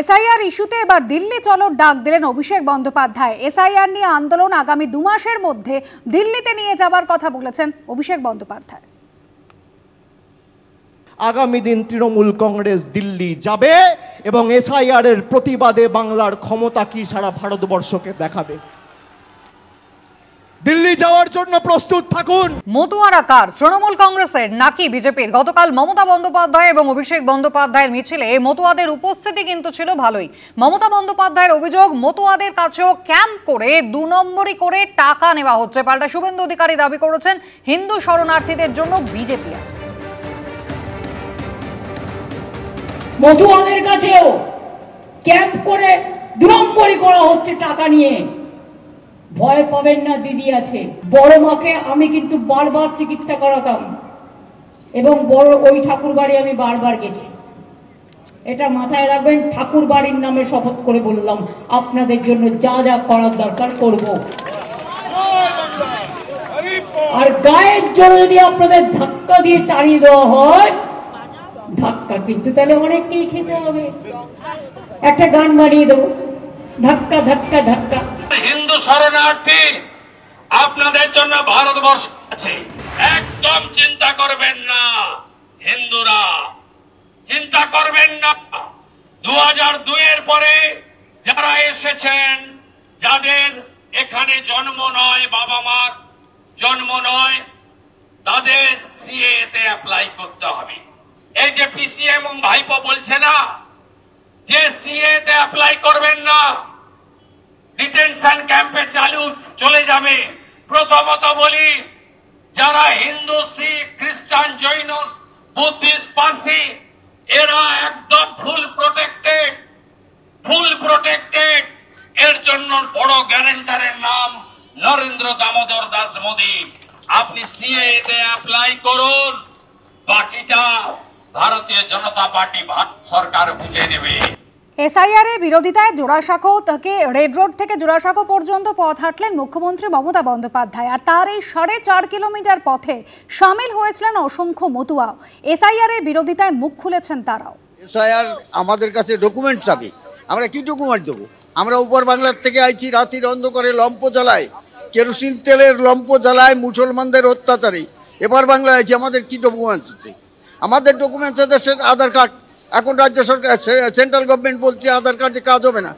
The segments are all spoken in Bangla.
এসআইআর ইস্যুতে এবার দিল্লি চলোর ডাক দিলেন অভিষেক বন্দ্যোপাধ্যায়। এসআইআর নিয়ে আন্দোলন আগামী 2 মাসের মধ্যে দিল্লিতে নিয়ে যাবার কথা বলেছেন অভিষেক বন্দ্যোপাধ্যায়। আগামী দিন তৃণমূল কংগ্রেস দিল্লি যাবে এবং এসআইআর এর প্রতিবাদে বাংলার ক্ষমতা কি সারা ভারতবর্ষকে দেখাবে। দিল্লি যাওয়ার জন্য প্রস্তুত থাকুন। মতুয়ারা কার, তৃণমূল কংগ্রেসের নাকি বিজেপির? গতকাল মমতা বন্দ্যোপাধ্যায় এবং অভিষেক বন্দ্যোপাধ্যায়ের মিছিলে মতুয়াদের উপস্থিতি কিন্তু ছিল ভালোই। মমতা বন্দ্যোপাধ্যায়ের অভিযোগ, মতুয়াদের কাছেও ক্যাম্প করে 2 নম্বরই করে টাকা নেওয়া হচ্ছে। পাল্টা শুভেন্দু অধিকারী দাবি করেছেন হিন্দু শরণার্থীদের জন্য বিজেপি আছে। মতুয়াদের কাছেও ক্যাম্প করে 2 নম্বরই করা হচ্ছে টাকা নিয়ে। ভয় পাবেন না, দিদি আছে। বড় মাকে আমি কিন্তু বারবার চিকিৎসা করাতাম এবং বড় ওই ঠাকুর বাড়ি আমি বারবার গেছি। এটা মাথায় রাখবেন, ঠাকুর বাড়ির নামে শপথ করে বললাম আপনাদের জন্য যা যা করার দরকার করব। আর গায়ের জোরে যদি আপনাদের ধাক্কা দিয়ে তাড়িয়ে দেওয়া হয়, ধাক্কা কিন্তু তাহলে অনেককেই খেতে হবে। একটা গান বানিয়ে দেবো, ধাক্কা ধাক্কা ধাক্কা। হিন্দু শরণার্থী আপনাদের জন্য ভারতবর্ষ আছে, একদম চিন্তা করবেন না। হিন্দুরা চিন্তা করবেন না। 2002 এর পরে যারা এসেছেন, যাদের এখানে জন্ম নয়, বাবা মার জন্ম নয়, তাদের সিএ তে অ্যাপ্লাই করতে হবে। এই যে পিসি এবং ভাইপো বলছে না যে সিএ তে অ্যাপ্লাই করবেন না, ডিটেনশন ক্যাম্পে চলে যাবে। প্রথমত বলি, যারা হিন্দু, শিখ, খ্রিস্টান, জৈন, বুদ্ধিস্ট, পার্সি, এরা একদম ফুল প্রোটেক্টেড। এর জন্য বড় গ্যারান্টারের নাম নরেন্দ্র দামোদর দাস মোদী। আপনি সিএ তে অ্যাপ্লাই করুন, বাকিটা ভারতীয় জনতা পার্টি সরকার বুঝে নেবে। এসআইআর এর বিরোধিতায় জোড়াসাঁকো থেকে রেড রোড থেকে জোড়াসাঁকো পর্যন্ত পথ হাঁটলেন মুখ্যমন্ত্রী মমতা বন্দ্যোপাধ্যায়। আর তার এই 4.5 কিলোমিটার পথে সামিল হয়েছিলেন অসংখ্য মতুয়াও। এসআইআর এর বিরোধিতায় মুখ খুলেছেন তারাও। এসআইআর আমাদের কাছে ডকুমেন্ট চাবি, আমরা কি ডকুমেন্ট দেবো? আমরা উপর বাংলার থেকে আইছি, রাতির অন্ধকারে লম্প জ্বালায়, কেরোসিন তেলের লম্প জ্বালায় মুসলমানদের অত্যাচারে। এবার বাংলায় আইছি, আমাদের কি ডকুমেন্টস আছে? আমাদের ডকুমেন্টস আছে আধার কার্ড। এখন রাজ্য সরকার, সেন্ট্রাল গভর্নমেন্ট বলছে আধার কার্ডে কাজ হবে না।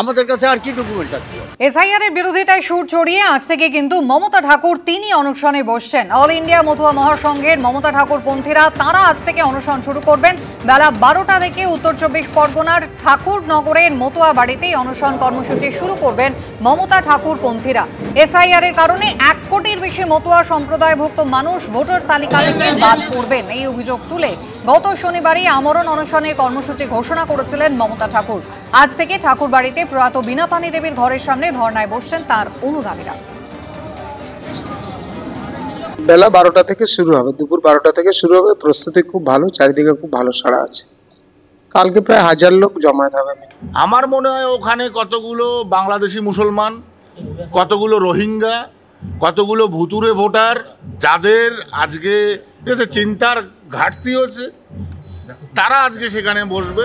আমাদের কাছে আর কি ডকুমেন্ট আছে? এসআইআর এর বিরোধিতায় সুর চড়িয়ে আজ থেকে কিন্তু মমতা ঠাকুর তিনি অনশনে বসছেন। অল ইন্ডিয়া মতুয়া মহাসংঘের মমতা ঠাকুর পন্থীরা তারা আজ থেকে অনশন শুরু করবেন। বেলা 12টা থেকে উত্তর 24 পরগনার ঠাকুরনগরের মতুয়া বাড়িতেই অনশন কর্মসূচি শুরু করবেন মমতা ঠাকুর পন্থীরা। এসআইআর এর কারণে 1 কোটির বেশি মতুয়া সম্প্রদায়ভুক্ত মানুষ ভোটার তালিকা থেকে বাদ পড়বেন, এই অভিযোগ তুলে গত শনিবারই আমরণ অনশনের কর্মসূচি ঘোষণা করেছিলেন মমতা ঠাকুর। আজ থেকে ঠাকুর বাড়িতে প্রয়াত বীণাপানি দেবীর ঘরের সামনে ধর্নায় বসছেন তার অনুগামীরা। বেলা 12টা থেকে শুরু হবে, দুপুর 12টা থেকে শুরু হবে। প্রস্তুতি খুব ভালো, চারিদিকে খুব ভালো সাড়া আছে। কালকে প্রায় 1000 লোক জমায়েত হবে। আমার মনে হয় ওখানে কতগুলো বাংলাদেশি মুসলমান, কতগুলো রোহিঙ্গা, কতগুলো ভুতুরে ভোটার, যাদের আজকে চিন্তার ঘাটতি হচ্ছে, তারা আজকে সেখানে বসবে।